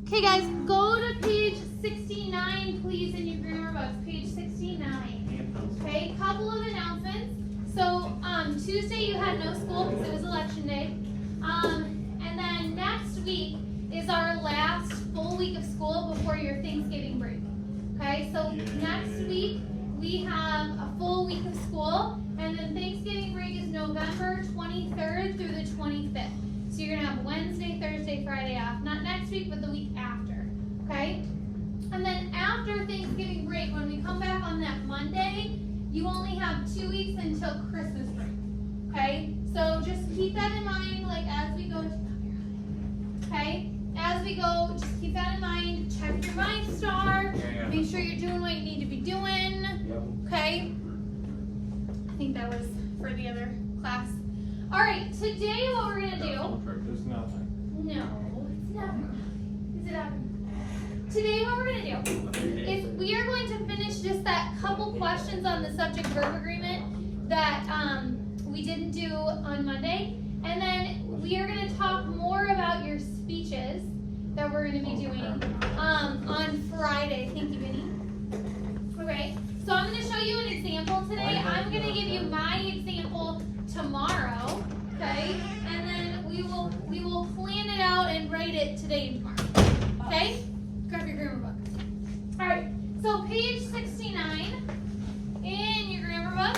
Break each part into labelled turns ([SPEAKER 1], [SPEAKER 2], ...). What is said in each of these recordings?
[SPEAKER 1] Okay guys, go to page 69 please in your grammar books, page 69. Okay, couple of announcements. So Tuesday you had no school because it was election day. And then next week is our last full week of school before your Thanksgiving break. Okay, so next week we have a full week of school, and then Thanksgiving break is November 23rd through the 25th. So you're gonna have Wednesday, Thursday, Friday off. Not next week, but the week after. Okay? And then after Thanksgiving break, when we come back on that Monday, you only have 2 weeks until Christmas break. Okay? So just keep that in mind, like as we go. Okay? As we go, just keep that in mind. Check your Mind Star. Make sure you're doing what you need to be doing. Okay? I think that was for the other class. All right, today what we're going to do.
[SPEAKER 2] There's nothing.
[SPEAKER 1] No, it's never. Is it ever? Today what we're going to do is we are going to finish just that couple questions on the subject-verb agreement that we didn't do on Monday. And then we are going to talk more about your speeches that we're going to be doing on Friday. Thank you, Vinny. Okay, so I'm going to show you an example today. I'm going to give you my example tomorrow, okay? And then we will plan it out and write it today and tomorrow. Okay? Grab your grammar book. Alright, so page 69 in your grammar book.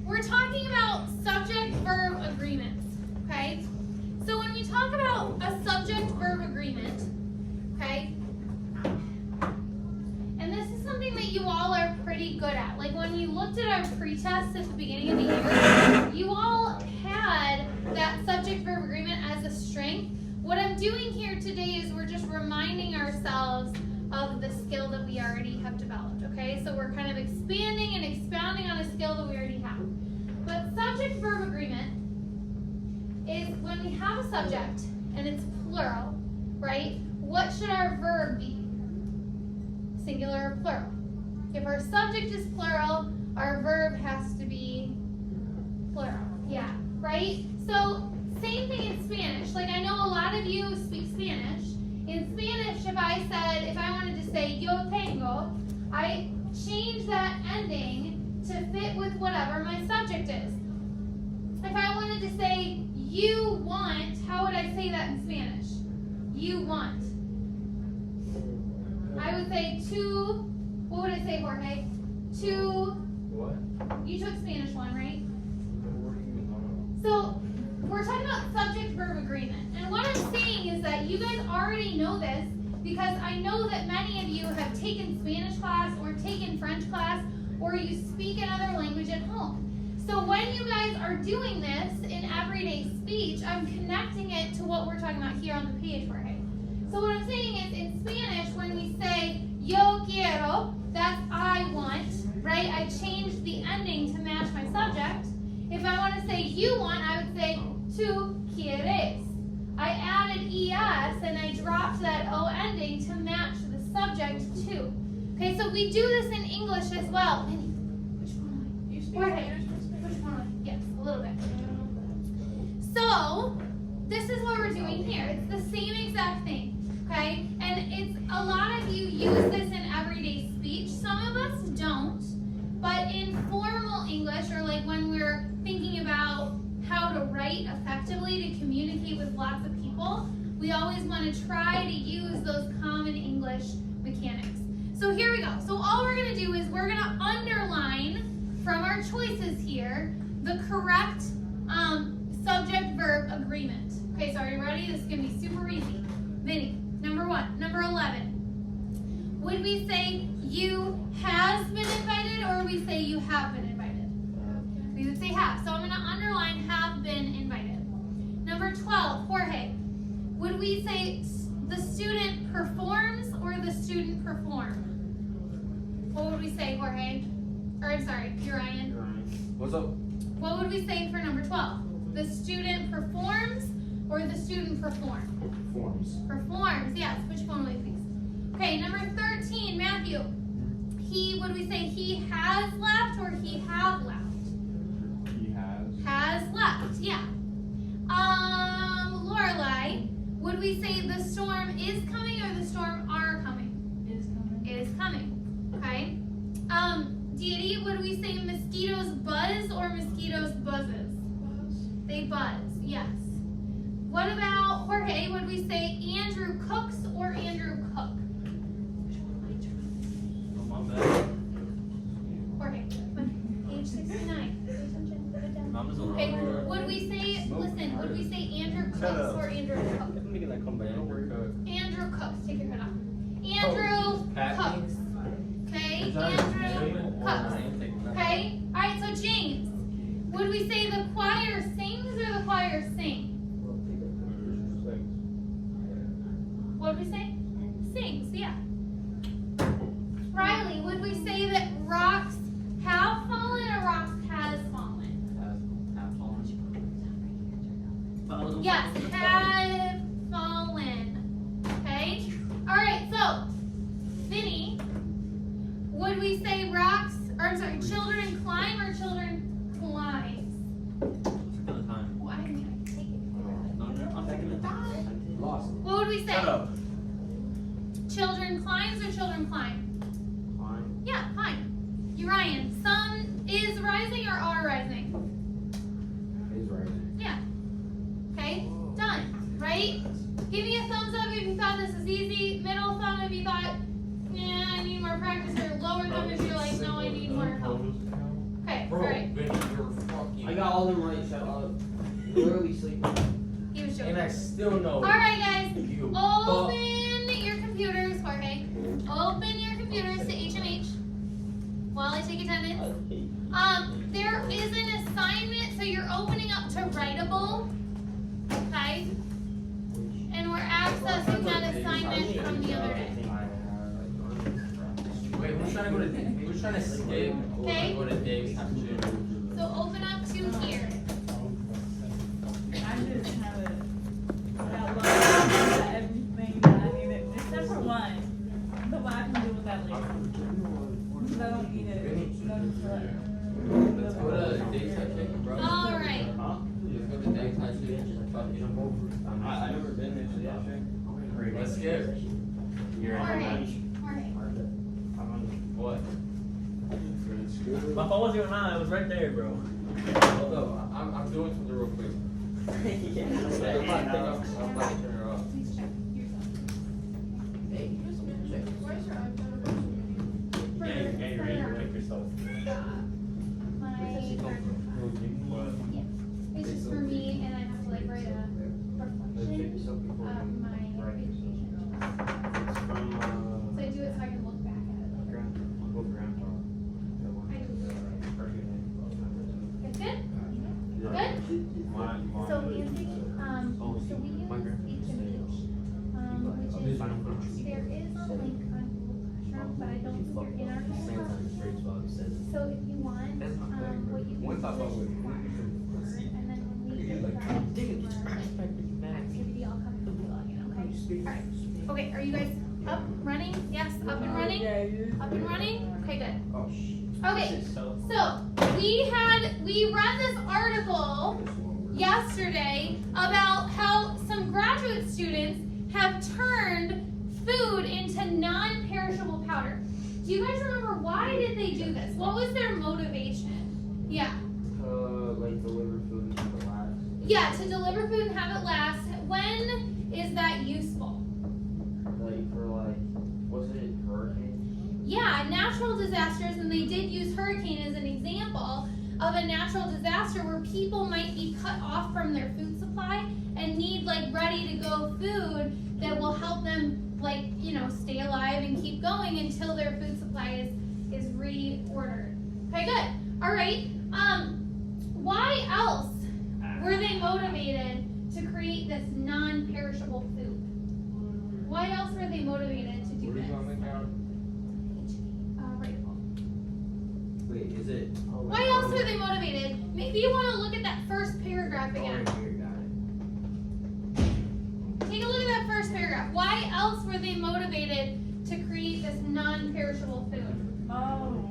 [SPEAKER 1] We're talking about subject-verb agreements. Okay? So when we talk about a subject-verb agreement, okay? And this is something that you all are pretty good at. Like when you looked at our pretest at the beginning of the year, you all had that subject-verb agreement as a strength. What I'm doing here today is we're just reminding ourselves of the skill that we already have developed, okay? So we're kind of expanding and expounding on a skill that we already have. But subject-verb agreement is when we have a subject and it's plural, right? What should our verb be? Singular or plural? If our subject is plural, our verb has to be plural. Yeah, right? So same thing in Spanish. Like I know a lot of you speak Spanish. In Spanish, if I wanted to say yo tengo, I change that ending to fit with whatever my subject is. If I wanted to say you want, how would I say that in Spanish? You want. I would say to, what would I say, Jorge? To,
[SPEAKER 2] What?
[SPEAKER 1] you took Spanish 1, right? So, we're talking about subject-verb agreement. And what I'm saying is that you guys already know this because I know that many of you have taken Spanish class or taken French class or you speak another language at home. So when you guys are doing this in everyday speech, I'm connecting it to what we're talking about here on the page, Jorge. So what I'm saying is in Spanish, when we say yo quiero, that's I want, right? I changed the ending to match my subject. If I want to say you want, I would say tú quieres. I added es and I dropped that o ending to match the subject to. Okay, so we do this in English as well. Which one? You speak Spanish? Which one? Yes, a little bit. So this is what we're doing here. It's the same exact thing. Okay, and it's a lot of you use this in everyday speech. Some of us don't, but in formal English or like when we're thinking about how to write effectively to communicate with lots of people, we always want to try to use those common English mechanics. So here we go. So all we're going to do is we're going to underline from our choices here the correct subject-verb agreement. Okay, so are you ready? This is going to be super easy. Vinny. Number 1. Number 11. Would we say you has been invited or would we say you have been invited? We would say have. So I'm going to underline have been invited. Number 12. Jorge. Would we say the student performs or the student perform? What would we say, Jorge? Or I'm sorry, Urian.
[SPEAKER 2] What's up?
[SPEAKER 1] What would we say for number 12? The student performs or the student perform?
[SPEAKER 2] Performs.
[SPEAKER 1] Performs, yes. Which one will you please? Okay, number 13, Matthew. Would we say he has left or he have left?
[SPEAKER 2] He has.
[SPEAKER 1] Has left, yeah. Lorelai, would would we say the storm is coming or the storm are coming? Is coming. Okay. Deity, would we say mosquitoes buzz or mosquitoes buzzes? They buzz, yes. What about Jorge? Would we say Andrew cooks or Andrew cook?
[SPEAKER 2] My bad.
[SPEAKER 1] Jorge, page 69. Pay attention. Put it down. Okay. Would we say? Listen. Would we say Andrew cooks or Andrew cook? Andrew cooks. Take your hood off. Andrew cooks. Okay. Andrew cooks. Okay. All right. So James, would we say the choir sings or the choir sing? What would we say? Sings. Yeah. Riley, would we say that rocks have fallen or rocks has fallen? Yes, have fallen. Okay. All right. So, Vinny, would we say rocks? Or I'm sorry, children climb or children climb? Well, I mean, I take it.
[SPEAKER 2] Lost.
[SPEAKER 1] What would we say?
[SPEAKER 2] Shut up.
[SPEAKER 1] Children climbs or children climb?
[SPEAKER 2] Fine.
[SPEAKER 1] Yeah, fine. Urian, sun is rising or are rising?
[SPEAKER 2] Is rising.
[SPEAKER 1] Yeah. Okay, done. Right? Give me a thumbs up if you thought this was easy. Middle thumb if you thought, yeah, I need more practice. Or lower thumb if you're like, no, I need more help. Okay,
[SPEAKER 2] Bro,
[SPEAKER 1] alright.
[SPEAKER 2] Vinny, you're fucking.
[SPEAKER 3] I got all them right, shut up. Literally sleeping.
[SPEAKER 1] He was joking.
[SPEAKER 2] And I still know.
[SPEAKER 1] Alright, guys.
[SPEAKER 2] You
[SPEAKER 1] Open your computers, Jorge. Open your computers to HMH while I take attendance. There is an assignment, so you're opening up to Writable, okay? And we're accessing that assignment from the other day.
[SPEAKER 2] Wait, who's trying to go to? Who's trying to skip?
[SPEAKER 1] Okay.
[SPEAKER 2] Go to Dave's time too.
[SPEAKER 1] So open up to here.
[SPEAKER 4] I just have it. Got lost everything that I needed, except for one. But what I can do with that later. Because I don't need it.
[SPEAKER 2] Let's go to Dave's time too, bro.
[SPEAKER 1] All right.
[SPEAKER 2] Let's go to Dave's time too.
[SPEAKER 3] I never been there, so yeah, sure.
[SPEAKER 2] Let's skip.
[SPEAKER 1] Jorge.
[SPEAKER 2] What?
[SPEAKER 5] My phone wasn't even on, it was right there, bro.
[SPEAKER 2] Hold up, I'm doing something real quick. I'm about to turn her off.
[SPEAKER 1] Please check yourself. Where's your iPhone?
[SPEAKER 5] Yeah, you're ready to pick yourself.
[SPEAKER 1] It's just for me, and I have to like write a reflection of my education. So I do it so I can look back at it later. I do it. It's good? Good? So Anthony, so we use HMH, which is, there is a link on Google Classroom, but I don't think you're in our Google. So if you want, what you can do is and then when we get done, activity, I'll come and log in, okay? Alright, okay, are you guys up, running? Yes, up and running? Up and running? Okay, good. Okay, so we read this article yesterday about how some graduate students have turned food into non-perishable powder. Do you guys remember why did they do this? What was their motivation? Yeah.
[SPEAKER 3] Like deliver food and have it last.
[SPEAKER 1] Yeah, to deliver food and have it last. When is that useful?
[SPEAKER 3] Like for like, was it hurricane?
[SPEAKER 1] Yeah, natural disasters, and they did use hurricane as an example of a natural disaster where people might be cut off from their food supply and need like ready to go food that will help them like, you know, stay alive and keep going until their food supply is reordered. Okay, good. All right. Why else were they motivated to create this non-perishable food? Why else were they motivated to do this? Writable.
[SPEAKER 3] Wait, is it?
[SPEAKER 1] Why else were they motivated? Maybe you want to look at that first paragraph again. Take a look at that first paragraph. Why else were they motivated to create this non-perishable food?
[SPEAKER 4] Oh.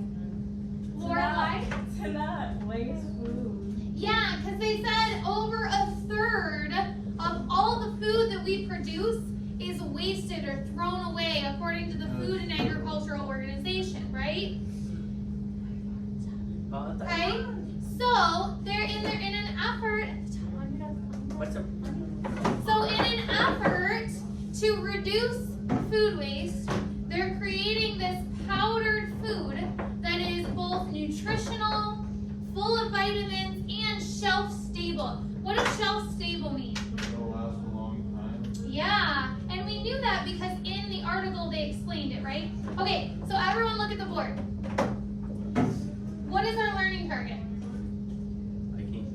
[SPEAKER 1] Laura, why?
[SPEAKER 4] To not waste food.
[SPEAKER 1] Yeah, because they said over a third of all the food that we produce is wasted or thrown away according to the Food and Agricultural Organization, right? Okay? So they're in an effort.
[SPEAKER 5] What's up?
[SPEAKER 1] So in an effort to reduce food waste, they're creating this powdered food that is both nutritional, full of vitamins, and shelf stable. What does shelf stable mean?
[SPEAKER 2] It'll last a long time.
[SPEAKER 1] Yeah, and we knew that because in the article they explained it, right? Okay, so everyone look at the board. What is our learning target?
[SPEAKER 5] I can't.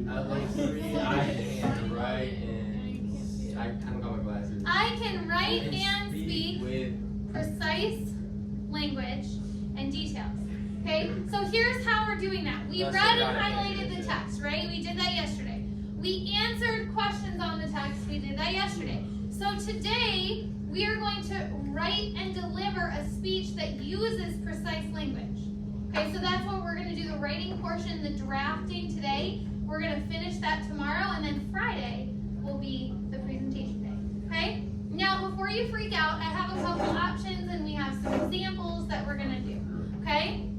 [SPEAKER 2] I like to read, I can write, and I don't got my glasses.
[SPEAKER 1] I can write and speak
[SPEAKER 2] with
[SPEAKER 1] precise language and details. Okay, so here's how we're doing that. We read and highlighted the text, right? We did that yesterday. We answered questions on the text. We did that yesterday. So today, we are going to write and deliver a speech that uses precise language. Okay, so that's what we're going to do, the writing portion, the drafting today. We're going to finish that tomorrow, and then Friday will be the presentation day. Okay? Now, before you freak out, I have a couple options, and we have some examples that we're going to do. Okay?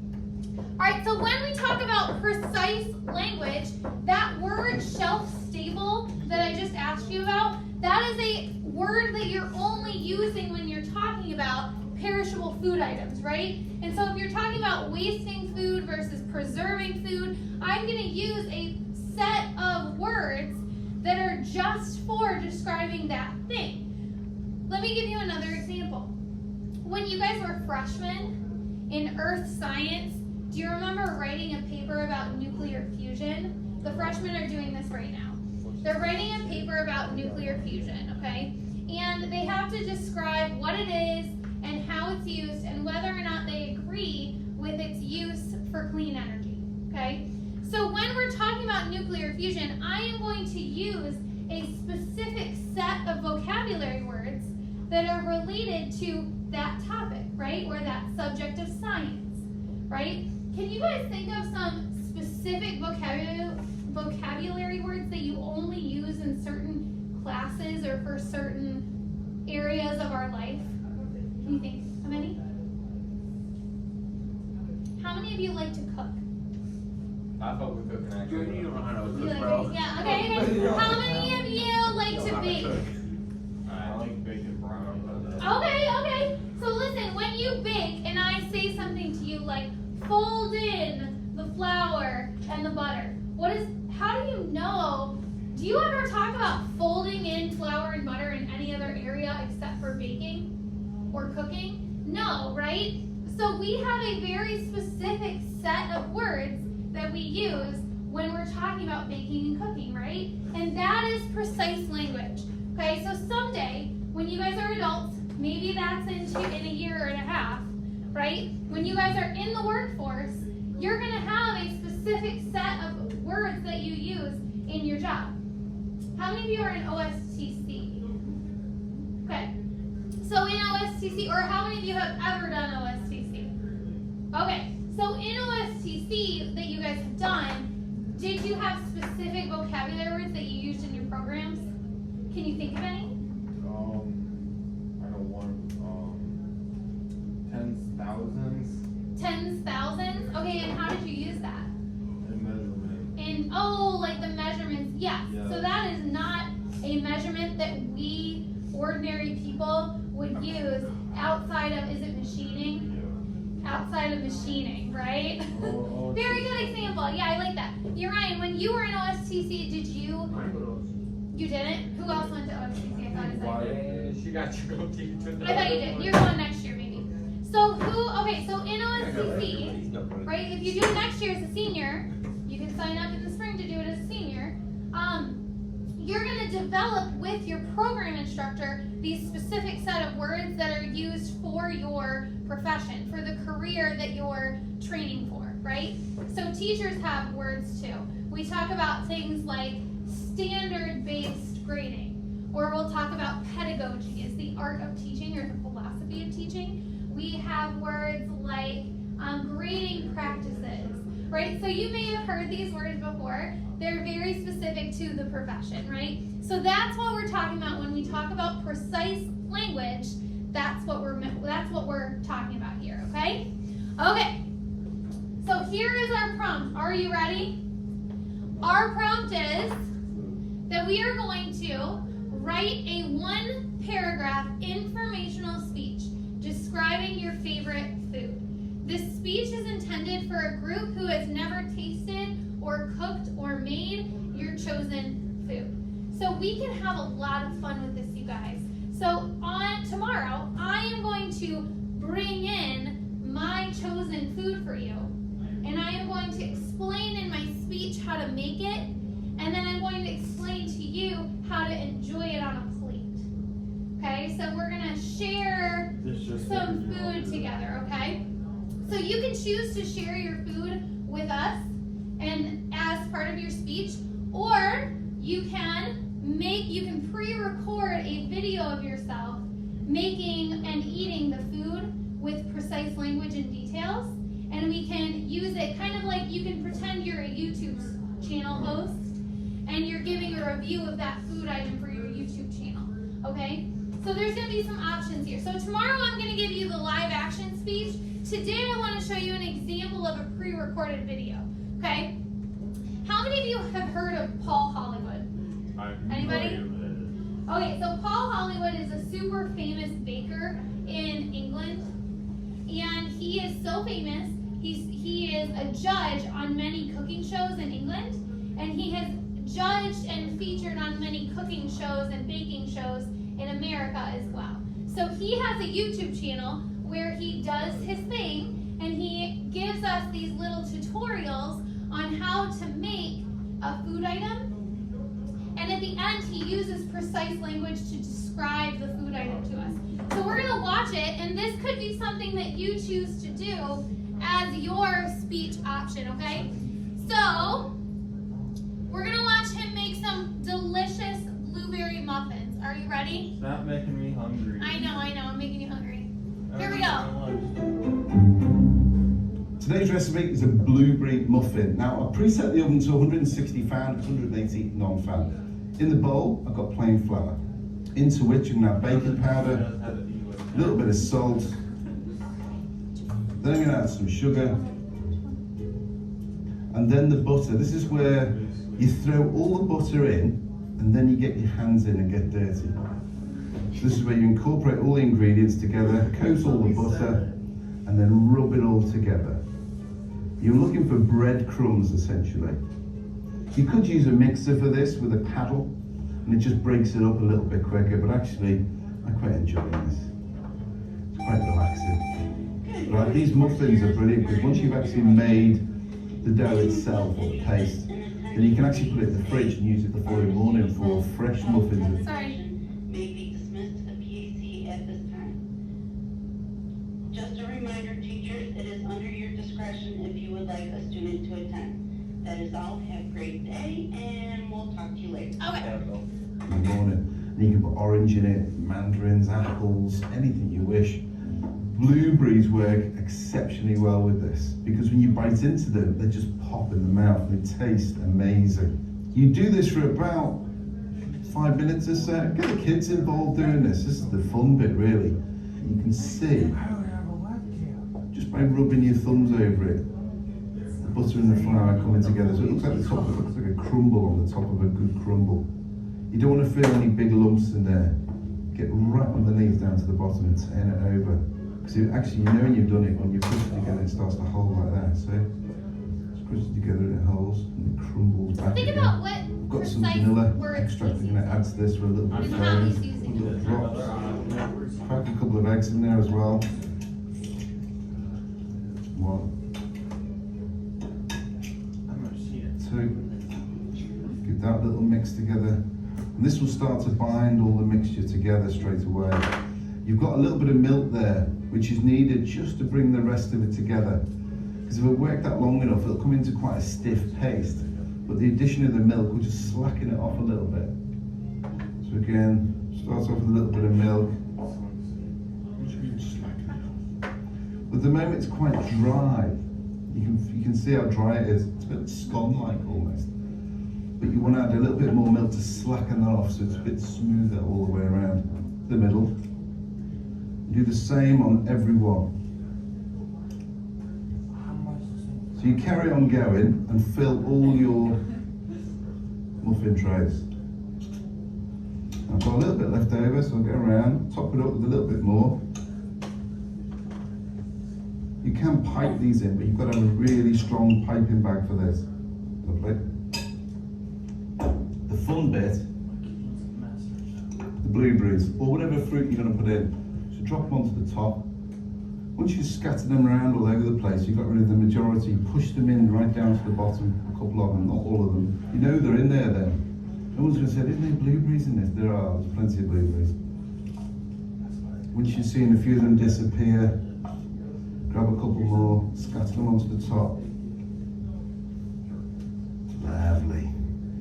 [SPEAKER 1] All right, so when we talk about precise language, that word shelf stable that I just asked you about, that is a word that you're only using when you're talking about perishable food items, right? And so if you're talking about wasting food versus preserving food, I'm going to use a set of words that are just for describing that thing. Let me give you another example. When you guys were freshmen in earth science, do you remember writing a paper about nuclear fusion? The freshmen are doing this right now. They're writing a paper about nuclear fusion, okay? And they have to describe what it is and how it's used and whether or not they agree with its use for clean energy, okay? So when we're talking about nuclear fusion, I am going to use a specific set of vocabulary words that are related to that topic, right? Or that subject of science, right? Can you guys think of some specific vocabulary words that you only use in certain classes or for certain areas of our life? Can you think of any? How many of you like to cook?
[SPEAKER 2] I thought we were cooking actually.
[SPEAKER 5] You don't know how to
[SPEAKER 1] You
[SPEAKER 5] cook,
[SPEAKER 1] like
[SPEAKER 5] bro.
[SPEAKER 1] to, yeah, okay. How many of you like to bake?
[SPEAKER 2] I like bacon brown.
[SPEAKER 1] Okay. So listen, when you bake and I say something to you like fold in the flour and the butter, how do you know? Do you ever talk about folding in flour and butter in any other area except for baking or cooking? No, right? So we have a very specific set of words that we use when we're talking about baking and cooking, right? And that is precise language. Okay, so someday, when you guys are adults, maybe that's in a year and a half, right? When you guys are in the workforce, you're going to have a specific set of words that you use in your job. How many of you are in OSTC? Okay. So in OSTC, or how many of you have ever done OSTC? Okay. So in OSTC that you guys have done, did you have specific vocabulary words that you used in your programs? Can you think of any?
[SPEAKER 2] I know one. Tens, thousands.
[SPEAKER 1] Tens, thousands? Okay, and how did you use that?
[SPEAKER 2] In measurement.
[SPEAKER 1] And like the measurements, yes.
[SPEAKER 2] Yeah.
[SPEAKER 1] So that is not a measurement that we ordinary people would use outside of, is it machining?
[SPEAKER 2] Yeah.
[SPEAKER 1] Outside of machining, right?
[SPEAKER 2] Oh,
[SPEAKER 1] Very good example. Yeah, I like that. You're right. When you were in OSTC, did you? You didn't? Who else went to OSTC? I thought I said.
[SPEAKER 2] She got you go deep to
[SPEAKER 1] I thought you did. You're going next year, maybe. So so in OSTC, right? If you do it next year as a senior, you can sign up in the spring to do it as a senior. You're going to develop with your program instructor these specific set of words that are used for your profession, for the career that you're training for, right? So teachers have words too. We talk about things like standard-based grading, or we'll talk about pedagogy as the art of teaching or the philosophy of teaching. We have words like grading practices, right? So you may have heard these words before. They're very specific to the profession, right? So that's what we're talking about when we talk about precise language. That's what we're talking about here, okay? Okay. So here is our prompt. Are you ready? Our prompt is that we are going to write a 1-paragraph informational speech describing your favorite food. This speech is intended for a group who has never tasted or cooked or made your chosen food. So we can have a lot of fun with this, you guys. So on tomorrow, I am going to bring in my chosen food for you. And I am going to explain in my speech how to make it. And then I'm going to explain to you how to enjoy it on a plate. Okay, so we're going to share some food together, okay? So you can choose to share your food with us and as part of your speech, or you can pre-record a video of yourself making and eating the food with precise language and details, and we can use it kind of like you can pretend you're a YouTube channel host and you're giving a review of that food item for your YouTube channel, okay? So there's going to be some options here. So tomorrow I'm going to give you the live action speech. Today I want to show you an example of a pre-recorded video, okay? How many of you have heard of Paul Hollywood? Anybody? Okay, so Paul Hollywood is a super famous baker in England, and he is so famous, he is a judge on many cooking shows in England, and he has judged and featured on many cooking shows and baking shows in America as well. So he has a YouTube channel where he does his thing, and he gives us these little tutorials on how to make a food item. And at the end, he uses precise language to describe the food item to us. So we're going to watch it, and this could be something that you choose to do as your speech option, okay? So we're going to watch him make some delicious blueberry muffins. Are you ready?
[SPEAKER 5] Stop making me hungry.
[SPEAKER 1] I know, I'm making you hungry. Here we go.
[SPEAKER 6] Today's recipe is a blueberry muffin. Now, I've preset the oven to 160 fan, 180 non-fan. In the bowl, I've got plain flour, into which I'm going to have baking powder, a little bit of salt, then I'm going to add some sugar, and then the butter. This is where you throw all the butter in, and then you get your hands in and get dirty. So this is where you incorporate all the ingredients together, coat all the butter, and then rub it all together. You're looking for breadcrumbs, essentially. You could use a mixer for this with a paddle, and it just breaks it up a little bit quicker, but actually, I quite enjoy this. It's quite relaxing. Right, these muffins are brilliant, because once you've actually made the dough itself, or the paste, then you can actually put it in the fridge and use it the following morning for fresh muffins.
[SPEAKER 1] Sorry.
[SPEAKER 7] May be dismissed to the PAC at this time. Just a reminder, teachers, it is under your discretion if you would like a student to attend. That is all. Have a great day, and we'll talk to you later.
[SPEAKER 1] Okay.
[SPEAKER 6] In the morning. And you can put orange in it, mandarins, apples, anything you wish. Blueberries work exceptionally well with this, because when you bite into them, they just pop in the mouth and they taste amazing. You do this for about 5 minutes or so. Get the kids involved doing this. This is the fun bit, really. You can see, just by rubbing your thumbs over it, the butter and the flour coming together. So it looks like it looks like a crumble on the top of a good crumble. You don't want to feel any big lumps in there. Get right underneath down to the bottom and turn it over. So actually, you know when you've done it, when you push it together, it starts to hold like that. So just push it together and it holds and it crumbles back.
[SPEAKER 1] Think
[SPEAKER 6] again.
[SPEAKER 1] about what
[SPEAKER 6] I've got some
[SPEAKER 1] precise
[SPEAKER 6] vanilla
[SPEAKER 1] words
[SPEAKER 6] extract.
[SPEAKER 1] he's
[SPEAKER 6] I'm going to add to this for a little bit of
[SPEAKER 1] and how
[SPEAKER 6] flavour.
[SPEAKER 1] he's using it.
[SPEAKER 6] Little drops. Crack a couple of eggs in there as well. One, two. Give that little mix together. And this will start to bind all the mixture together straight away. You've got a little bit of milk there, which is needed just to bring the rest of it together. Because if it worked that long enough, it'll come into quite a stiff paste. But the addition of the milk will just slacken it off a little bit. So again, starts off with a little bit of milk. But at the moment it's quite dry. You can see how dry it is. It's a bit scone-like almost. But you want to add a little bit more milk to slacken that off so it's a bit smoother all the way around the middle. Do the same on every one. So you carry on going and fill all your muffin trays. I've got a little bit left over, so I'll go around, top it up with a little bit more. You can pipe these in, but you've got to have a really strong piping bag for this. Lovely. The fun bit, the blueberries, or whatever fruit you're going to put in. So drop them onto the top. Once you scatter them around all over the place, you've got rid of the majority, push them in right down to the bottom, a couple of them, not all of them. You know they're in there then. No one's going to say, isn't there blueberries in this? There are, there's plenty of blueberries. Once you've seen a few of them disappear, grab a couple more, scatter them onto the top. Lovely.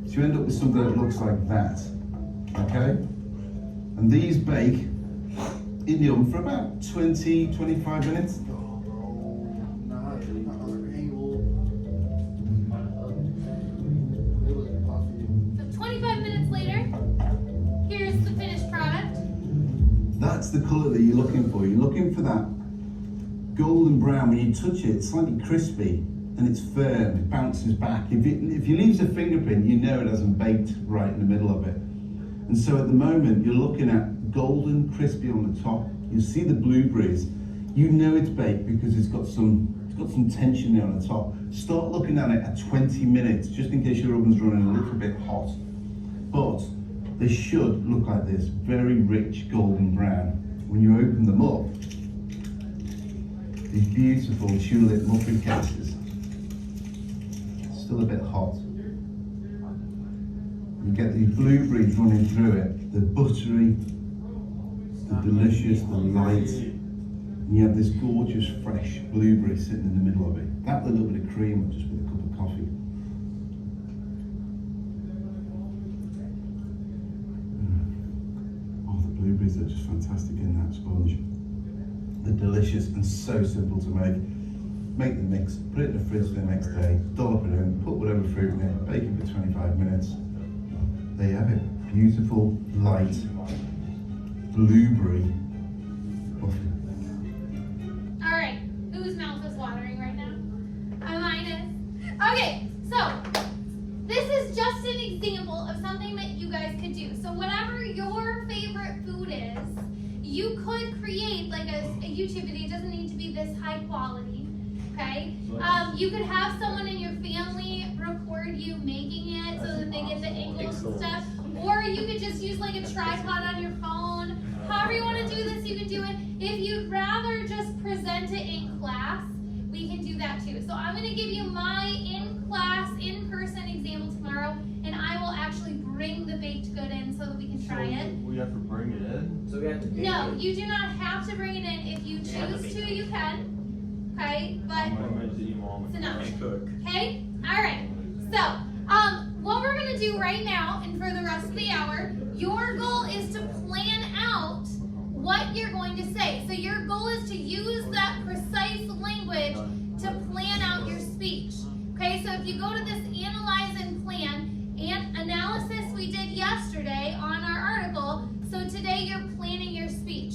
[SPEAKER 6] So you end up with something that looks like that, okay? And these bake in the oven for about 20-25 minutes.
[SPEAKER 1] So 25 minutes later, here's the finished product.
[SPEAKER 6] That's the colour that you're looking for. You're looking for that golden brown. When you touch it, it's slightly crispy and it's firm, it bounces back. If you leave a fingerprint, you know it hasn't baked right in the middle of it. And so at the moment, you're looking at golden, crispy on the top. You see the blueberries. You know it's baked because it's got some tension there on the top. Start looking at it at 20 minutes, just in case your oven's running a little bit hot. But they should look like this, very rich golden brown. When you open them up, these beautiful tulip muffin cases, still a bit hot. You get these blueberries running through it, the buttery, the delicious, the light, and you have this gorgeous fresh blueberry sitting in the middle of it. That with a little bit of cream, just with a cup of coffee. Oh, the blueberries are just fantastic in that sponge. They're delicious and so simple to make. Make the mix, put it in the fridge the next day, dollop it in, put whatever fruit in it, bake it for 25 minutes. There you have it. Beautiful, light, blueberry muffin.
[SPEAKER 1] All right, whose mouth is watering right now? Mine is. Okay, so this is just an example of something that you guys could do. So whatever your favorite food is, you could create like a YouTube video. It doesn't need to be this high quality, okay? You could have someone in your family record you making it so that they get the angles and stuff. Or you could just use like a tripod on your phone. However you want to do this, you can do it. If you'd rather just present it in class, we can do that too. So I'm going to give you my in-class, in-person example tomorrow, and I will actually bring the baked good in so that we can try it.
[SPEAKER 2] We have to bring it in?
[SPEAKER 3] So we have to bake
[SPEAKER 1] No,
[SPEAKER 3] it.
[SPEAKER 1] you do not have to bring it in. If you choose to, you can. Okay, but it's enough. Okay? Alright. So, what we're gonna do right now and for the rest of the hour, your goal is to plan out what you're going to say. So your goal is to use that precise language to plan out your speech. Okay, so if you go to this analyze and plan and analysis we did yesterday on our article, so today you're planning your speech.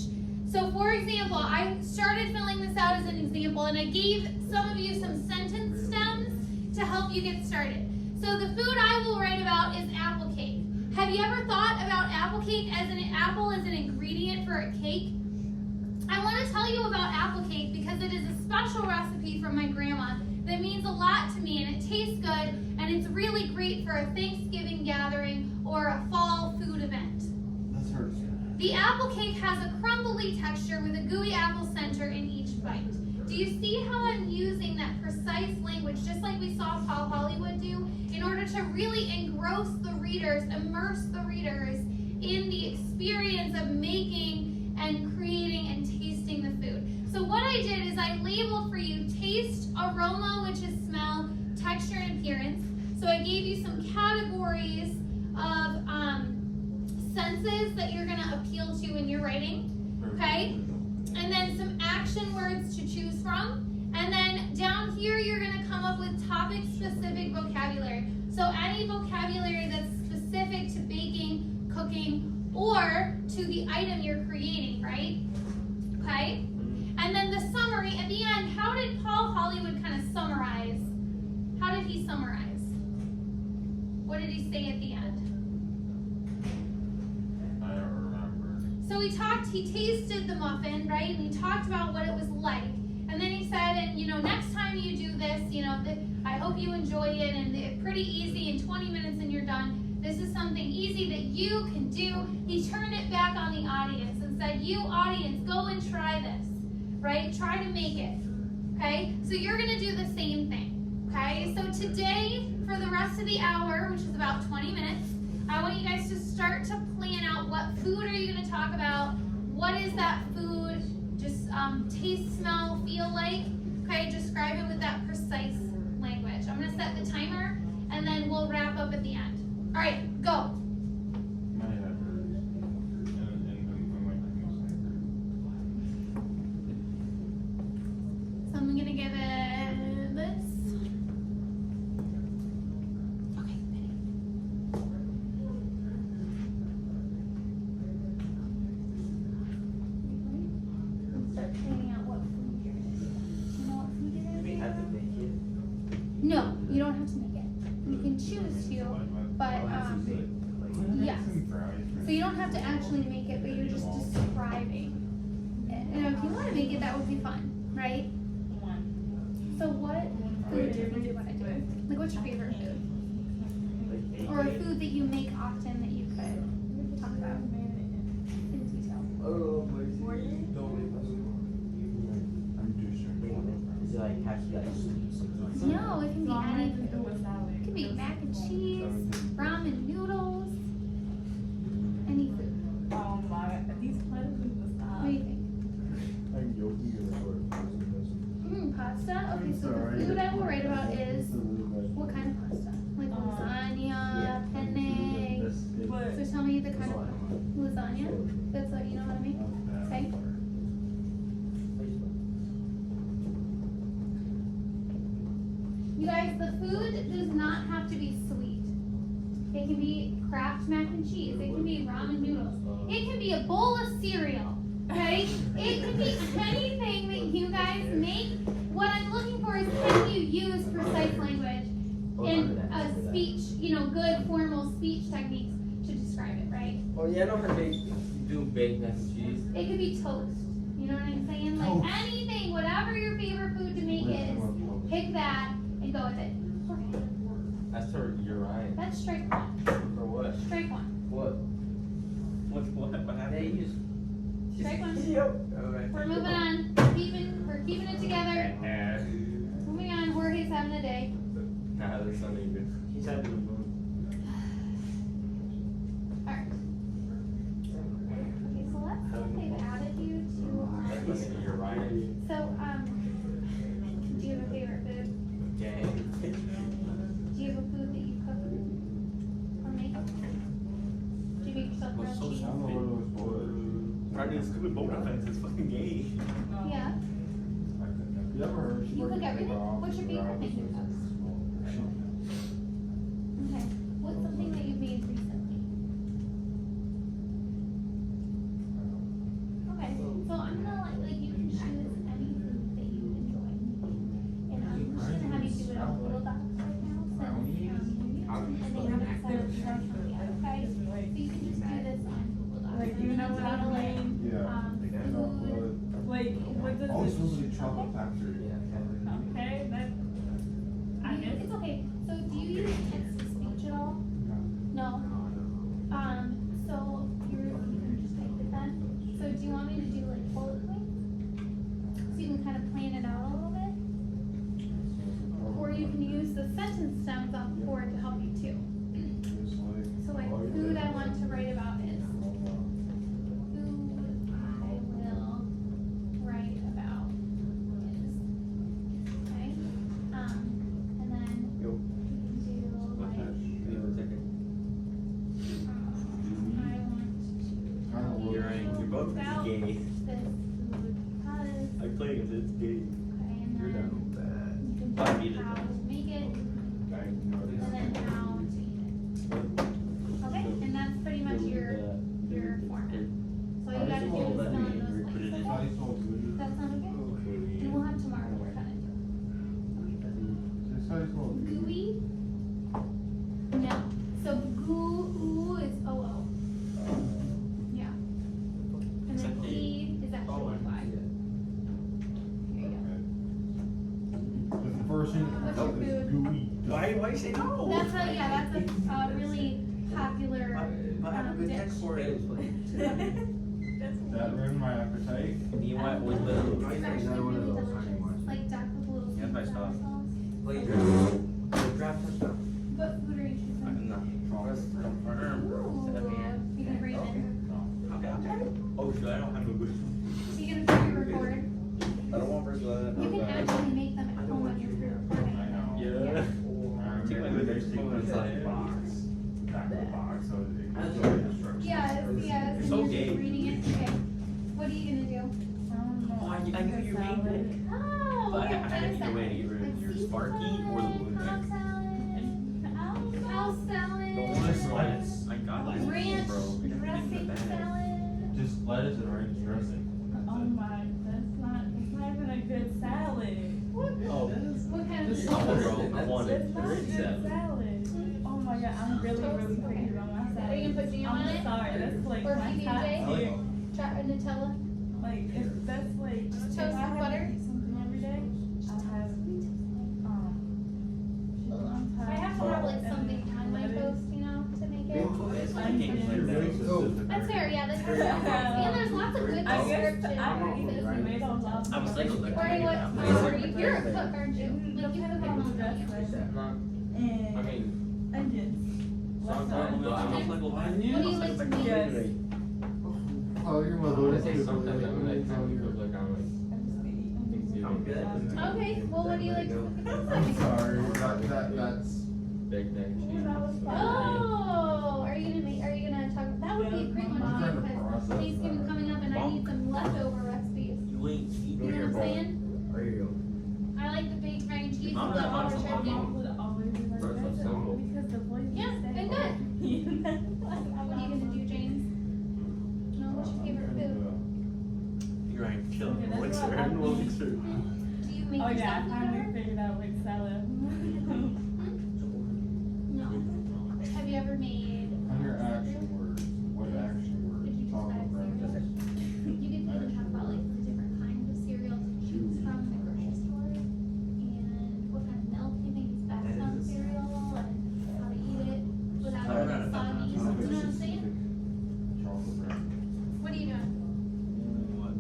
[SPEAKER 1] So for example, I started filling this out as an example and I gave some of you some sentence stems to help you get started. So the food I will write about is apple cake. Have you ever thought about apple cake as an apple as an ingredient for a cake? I want to tell you about apple cake because it is a special recipe from my grandma that means a lot to me and it tastes good and it's really great for a Thanksgiving gathering or a fall food event.
[SPEAKER 2] That's hers.
[SPEAKER 1] The apple cake has a crumbly texture with a gooey apple center in each bite. Do you see how I'm using that precise language, just like we saw Paul Hollywood do, in order to really engross the readers, immerse the readers in the experience of making and creating and tasting the food? So what I did is I labeled for you taste, aroma, which is smell, texture, and appearance. So I gave you some categories of senses that you're going to appeal to in your writing, okay? And then some action words to choose from, And then down here, you're gonna come up with topic-specific vocabulary. So any vocabulary that's specific to baking, cooking, or to the item you're creating, right? Okay? And then the summary at the end, how did Paul Hollywood kind of summarize? How did he summarize? What did he say at the end?
[SPEAKER 2] I don't remember.
[SPEAKER 1] So he tasted the muffin, right? And he talked about what it was like. And then he said, and next time you do this, I hope you enjoy it, and it's pretty easy, in 20 minutes and you're done. This is something easy that you can do. He turned it back on the audience and said, you audience, go and try this, right? Try to make it, okay? So you're gonna do the same thing, okay? So today, for the rest of the hour, which is about 20 minutes, I want you guys to start to plan out what food are you gonna talk about? What is that food? Just taste, smell, feel like, okay? Describe it with that precise language. I'm gonna set the timer, and then we'll wrap up at the end. All right, go. So I'm gonna give it this. Okay, Penny. Let's start planning out what food you're gonna do. Do you know what food you're gonna
[SPEAKER 3] We
[SPEAKER 1] do?
[SPEAKER 3] have to make it.
[SPEAKER 1] No, you don't have to make it. You can choose to, but yes. So you don't have to actually make it, but you're just describing it. And if you want to make it, that would be fun, right? So what food do you want to do? Like, what's your favorite food? Or a food that you make often that you could talk about in detail?
[SPEAKER 3] Is it like have to be like sweet?
[SPEAKER 1] No, it can be anything. It could be mac and cheese, ramen noodles, any food.
[SPEAKER 4] Oh my, these questions was
[SPEAKER 1] What do you think? Pasta? Okay, so the food I will write about is what kind of pasta? Like lasagna, penne. So tell me the kind of lasagna. That's what you know how to make? Okay. You guys, the food does not have to be sweet. It can be Kraft mac and cheese. It can be ramen noodles. It can be a bowl of cereal. Okay? It can be anything that you guys make. What I'm looking for is, can you use precise language in a speech, good formal speech techniques to describe it, right?
[SPEAKER 3] Oh yeah, I know how to do baked mac and cheese.
[SPEAKER 1] It could be toast. You know what I'm saying? Like anything, whatever your favorite food to make is, pick that and go with it. Okay.
[SPEAKER 3] That's her, you're right.
[SPEAKER 1] That's strike one.
[SPEAKER 3] For what?
[SPEAKER 1] Strike one.
[SPEAKER 3] What?
[SPEAKER 5] What happened?
[SPEAKER 3] Hey, you just.
[SPEAKER 1] Strike one.
[SPEAKER 3] Yep. Alright.
[SPEAKER 1] We're moving on. We're keeping it together. Moving on. Jorge's having a day.
[SPEAKER 2] Nah, there's something good.
[SPEAKER 3] He's having a moon.
[SPEAKER 1] Alright. Okay, so let's see if they've added you to our.
[SPEAKER 2] You're right.
[SPEAKER 1] So, do you have a favorite food?
[SPEAKER 2] Okay.
[SPEAKER 1] Do you have a food that you cook or make? Do you make yourself grilled cheese?
[SPEAKER 5] Trying to stupid boat offense is fucking gay.
[SPEAKER 1] Yeah. You cook everything? What's your favorite thing you cook? Okay. What's something that you've made recently? Okay. So I'm gonna like you can choose any food that you enjoy. And I'm just gonna have you do it on Google Docs right now. So, and then you're gonna send it to me, okay? So you can just do this on Google Docs.
[SPEAKER 4] Like, you know what I mean?
[SPEAKER 1] Food.
[SPEAKER 4] Like, what does
[SPEAKER 6] Oh, it's
[SPEAKER 4] it?
[SPEAKER 6] supposed to be chocolate factory.
[SPEAKER 4] Okay, that. I guess.
[SPEAKER 1] It's okay. So do you use text to speech at all? No. So you can just type it then. So do you want me to do like bullet points? So you can kind of plan it out a little bit? Or you can use the sentence stems on the board to help you too. So like food I want to write about is food I will write about is. Okay? And then you can do like I want to
[SPEAKER 5] You're right. You're both
[SPEAKER 1] about
[SPEAKER 5] gay.
[SPEAKER 1] this food because
[SPEAKER 5] I play it, it's gay.
[SPEAKER 1] okay, and
[SPEAKER 5] done with that.
[SPEAKER 1] You can
[SPEAKER 5] I
[SPEAKER 1] choose
[SPEAKER 5] need it.
[SPEAKER 1] how to make it, and then how to eat it. Okay, and that's pretty much your format. So all you gotta do is fill in those blanks, okay? That sound okay? And we'll have tomorrow to work on it. Gooey? No. So goo is OO. Yeah. And then E is actually Y. Here you go.
[SPEAKER 8] The first thing
[SPEAKER 1] What's your food?
[SPEAKER 8] gooey.
[SPEAKER 5] Why you say no?
[SPEAKER 1] That's a really popular
[SPEAKER 5] But I have a good
[SPEAKER 1] dish.
[SPEAKER 5] text for it.
[SPEAKER 8] That ruined my appetite.
[SPEAKER 5] You might with the.
[SPEAKER 1] It's actually really delicious. It's like duck with a little
[SPEAKER 5] Yeah,
[SPEAKER 1] sweet
[SPEAKER 5] my
[SPEAKER 1] sour
[SPEAKER 5] stuff.
[SPEAKER 1] sauce.
[SPEAKER 5] Draft touchdown.
[SPEAKER 1] What food are you choosing? Ooh, you gonna bring it in?
[SPEAKER 5] Okay. Oh, shit, I don't have a good.
[SPEAKER 1] So you gonna pre-record?
[SPEAKER 2] I don't want first blood.
[SPEAKER 1] You can actually make them at home when you're pre-recording.
[SPEAKER 8] I know.
[SPEAKER 5] Yeah. Take my good
[SPEAKER 8] Basically, box. Back of the box, so it
[SPEAKER 3] That's
[SPEAKER 8] gives you
[SPEAKER 3] right.
[SPEAKER 8] instructions.
[SPEAKER 1] Yes,
[SPEAKER 5] You're so
[SPEAKER 1] and
[SPEAKER 5] gay.
[SPEAKER 1] you're just reading it. Okay. What are you gonna do?
[SPEAKER 5] Oh, I knew you made it.
[SPEAKER 1] Oh,
[SPEAKER 5] But I
[SPEAKER 1] okay,
[SPEAKER 5] had to
[SPEAKER 1] what
[SPEAKER 5] get
[SPEAKER 1] kind
[SPEAKER 5] away
[SPEAKER 1] of
[SPEAKER 5] to get rid
[SPEAKER 1] salad?
[SPEAKER 5] of your
[SPEAKER 1] Like
[SPEAKER 5] Sparky
[SPEAKER 1] Caesar
[SPEAKER 5] or the
[SPEAKER 1] salad,
[SPEAKER 5] blue
[SPEAKER 1] Cobb
[SPEAKER 5] check.
[SPEAKER 1] salad, Al salad,
[SPEAKER 8] Just lettuce.
[SPEAKER 5] I got this,
[SPEAKER 1] ranch
[SPEAKER 5] bro. We got it in the
[SPEAKER 1] dressing
[SPEAKER 5] bag.
[SPEAKER 1] salad.
[SPEAKER 8] Just lettuce and ranch dressing.
[SPEAKER 4] Oh my, that's not even a good salad.
[SPEAKER 5] Oh,
[SPEAKER 1] What kind of
[SPEAKER 5] I
[SPEAKER 1] salad?
[SPEAKER 5] want, bro. I want it.
[SPEAKER 4] It's not a
[SPEAKER 5] Great
[SPEAKER 4] good
[SPEAKER 5] salad.
[SPEAKER 4] salad. Oh my god, I'm really picky on my salad.
[SPEAKER 1] Are you gonna put jam on
[SPEAKER 4] I'm
[SPEAKER 1] it?
[SPEAKER 4] sorry, that's like
[SPEAKER 1] Or
[SPEAKER 4] my top
[SPEAKER 1] PB&J?
[SPEAKER 4] tier.
[SPEAKER 1] Nutella?
[SPEAKER 4] Like, if that's like, if
[SPEAKER 1] Toast
[SPEAKER 4] I
[SPEAKER 1] with
[SPEAKER 4] have
[SPEAKER 1] butter?
[SPEAKER 4] to eat something every day, I'll have,
[SPEAKER 1] I have to have like something on my toast, you know, to make it. That's fair, yeah, that's fair. And there's lots of good
[SPEAKER 4] I guess
[SPEAKER 1] descriptions.
[SPEAKER 4] I would eat tomatoes off.
[SPEAKER 5] I was thinking like.
[SPEAKER 1] Or you're a cook, aren't you? Like you cook all the
[SPEAKER 2] I
[SPEAKER 4] And
[SPEAKER 2] mean,
[SPEAKER 4] onions.
[SPEAKER 2] sometimes, but I'm
[SPEAKER 1] What do you like to make?
[SPEAKER 4] Yes.
[SPEAKER 8] Oh, you're my
[SPEAKER 2] When I say sometimes, I'm like, kind of look like I'm like,
[SPEAKER 5] I'm good.
[SPEAKER 1] Okay, well, what do you like to cook?
[SPEAKER 8] I'm sorry, that's.
[SPEAKER 2] big thing.
[SPEAKER 1] Oh, are you gonna talk, that would be a great one
[SPEAKER 8] I'm trying
[SPEAKER 1] too,
[SPEAKER 8] to
[SPEAKER 1] because
[SPEAKER 8] process
[SPEAKER 1] Thanksgiving
[SPEAKER 8] that.
[SPEAKER 1] coming up and I need some leftover recipes.
[SPEAKER 5] You ain't
[SPEAKER 1] You
[SPEAKER 5] eating
[SPEAKER 1] know
[SPEAKER 5] your
[SPEAKER 1] what I'm saying?
[SPEAKER 3] There you go.
[SPEAKER 1] I like the baked mac and cheese with
[SPEAKER 5] Mom,
[SPEAKER 1] the
[SPEAKER 5] that
[SPEAKER 1] olive
[SPEAKER 5] mom's so
[SPEAKER 1] chutney.
[SPEAKER 5] hungry.
[SPEAKER 4] Would always be like
[SPEAKER 2] Breakfast
[SPEAKER 4] that,
[SPEAKER 2] symbol.
[SPEAKER 4] because the voice
[SPEAKER 1] Yeah,
[SPEAKER 4] is
[SPEAKER 1] and good. What are you gonna do, James? No, what's your favorite food?
[SPEAKER 5] You're right, chill.
[SPEAKER 4] Okay, that's
[SPEAKER 5] Elixir,
[SPEAKER 4] what I
[SPEAKER 5] no
[SPEAKER 4] think.
[SPEAKER 5] elixir.
[SPEAKER 1] Do you make
[SPEAKER 4] Oh yeah, I
[SPEAKER 1] yourself food
[SPEAKER 4] finally
[SPEAKER 1] ever?
[SPEAKER 4] figured out which salad.
[SPEAKER 1] No. Have you ever made?
[SPEAKER 8] On your action words, what action words?
[SPEAKER 1] Did you
[SPEAKER 8] Talk
[SPEAKER 1] decide
[SPEAKER 8] about
[SPEAKER 1] cereals?
[SPEAKER 8] this.
[SPEAKER 1] You could even talk about like the different kinds of cereal to choose from in the grocery store, and what kind of milk you think is best on cereal, and how to eat it without it getting soggy. You know what I'm saying?
[SPEAKER 8] Chocolate brown.
[SPEAKER 1] What are you doing?
[SPEAKER 5] What?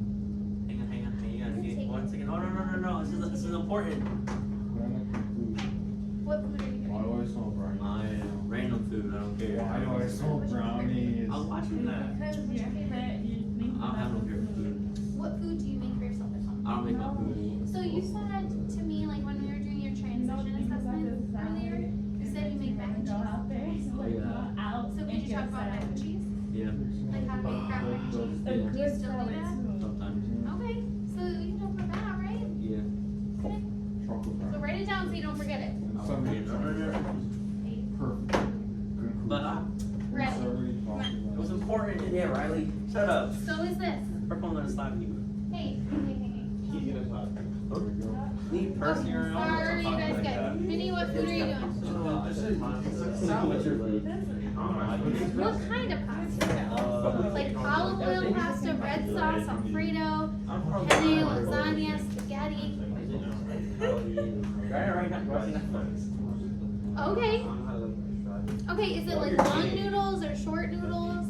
[SPEAKER 5] Hang on. Okay, 1 second. Oh, no. This is important.
[SPEAKER 8] Then a conclusion.
[SPEAKER 1] What food are you
[SPEAKER 8] Why
[SPEAKER 1] doing?
[SPEAKER 8] do I smell brownies?
[SPEAKER 5] Random food, I don't care.
[SPEAKER 8] Why do I smell brownies?
[SPEAKER 5] I'm watching that.
[SPEAKER 4] Because you're fat, you think
[SPEAKER 5] I don't have no
[SPEAKER 4] about
[SPEAKER 5] favorite food.
[SPEAKER 1] What food do you make for yourself at home?
[SPEAKER 5] I don't make my food.
[SPEAKER 1] So you said to me, like when we were doing your transition assessment earlier, you said you make mac and
[SPEAKER 4] Go
[SPEAKER 1] cheese.
[SPEAKER 4] out there, like
[SPEAKER 5] Yeah.
[SPEAKER 4] go out
[SPEAKER 1] So could
[SPEAKER 4] and
[SPEAKER 1] you
[SPEAKER 4] get
[SPEAKER 1] talk about mac and
[SPEAKER 4] salad.
[SPEAKER 1] cheese?
[SPEAKER 5] Yeah,
[SPEAKER 1] Like how to make crab mac and cheese?
[SPEAKER 4] A
[SPEAKER 1] Do you
[SPEAKER 4] good
[SPEAKER 1] still do
[SPEAKER 4] salad
[SPEAKER 1] that?
[SPEAKER 4] too.
[SPEAKER 5] sometimes.
[SPEAKER 1] Okay, so you can talk about that, right?
[SPEAKER 5] Yeah.
[SPEAKER 1] Okay.
[SPEAKER 8] Chocolate
[SPEAKER 1] So
[SPEAKER 8] brown.
[SPEAKER 1] write it down so you don't forget it.
[SPEAKER 8] And
[SPEAKER 5] I'll
[SPEAKER 8] some
[SPEAKER 5] read it.
[SPEAKER 8] perfect. Good
[SPEAKER 5] But
[SPEAKER 8] conclusion.
[SPEAKER 1] Right.
[SPEAKER 8] So we talked
[SPEAKER 5] it
[SPEAKER 8] about-
[SPEAKER 5] was important.
[SPEAKER 3] Yeah, Riley.
[SPEAKER 5] Shut up.
[SPEAKER 1] So is this.
[SPEAKER 5] We're going to slap you.
[SPEAKER 1] Hey.
[SPEAKER 2] He's gonna talk.
[SPEAKER 8] There we go.
[SPEAKER 5] Leave
[SPEAKER 1] Oh,
[SPEAKER 5] Percy around.
[SPEAKER 1] sorry, you
[SPEAKER 5] Stop
[SPEAKER 1] guys
[SPEAKER 5] talking
[SPEAKER 1] get.
[SPEAKER 5] like
[SPEAKER 1] Minnie, what food are you doing?
[SPEAKER 2] What's your food?
[SPEAKER 1] What kind of pasta?
[SPEAKER 5] that.
[SPEAKER 1] Like olive oil pasta, red sauce, Alfredo, penne, lasagna, spaghetti. Okay. Okay, is it like long noodles or short noodles?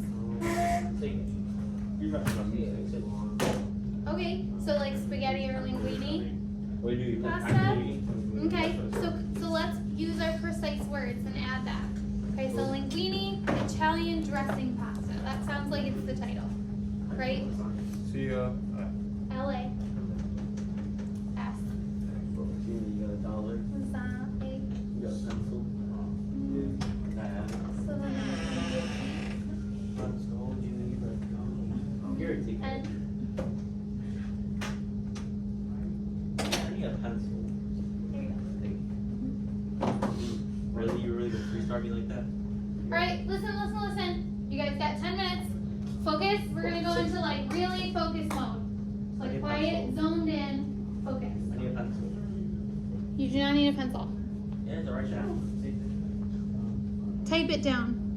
[SPEAKER 1] Okay, so like spaghetti or linguine?
[SPEAKER 5] What do you
[SPEAKER 1] Pasta? Okay, so let's use our precise words and add that. Okay, so linguine, Italian dressing pasta. That sounds like it's the title, right?
[SPEAKER 2] See ya.
[SPEAKER 1] LA. S.
[SPEAKER 5] You got a dollar.
[SPEAKER 1] Lasagna.
[SPEAKER 5] You got a pencil.
[SPEAKER 1] So then
[SPEAKER 5] Here, take it.
[SPEAKER 1] and
[SPEAKER 5] I need a pencil. start me like that.
[SPEAKER 1] Alright, listen. You guys got 10 minutes. Focus. We're gonna go into like really focus mode. Like quiet, zoned in, focus.
[SPEAKER 5] I need a pencil.
[SPEAKER 1] You do not need a pencil.
[SPEAKER 5] Yeah, it's alright, Jack.
[SPEAKER 1] Type it down.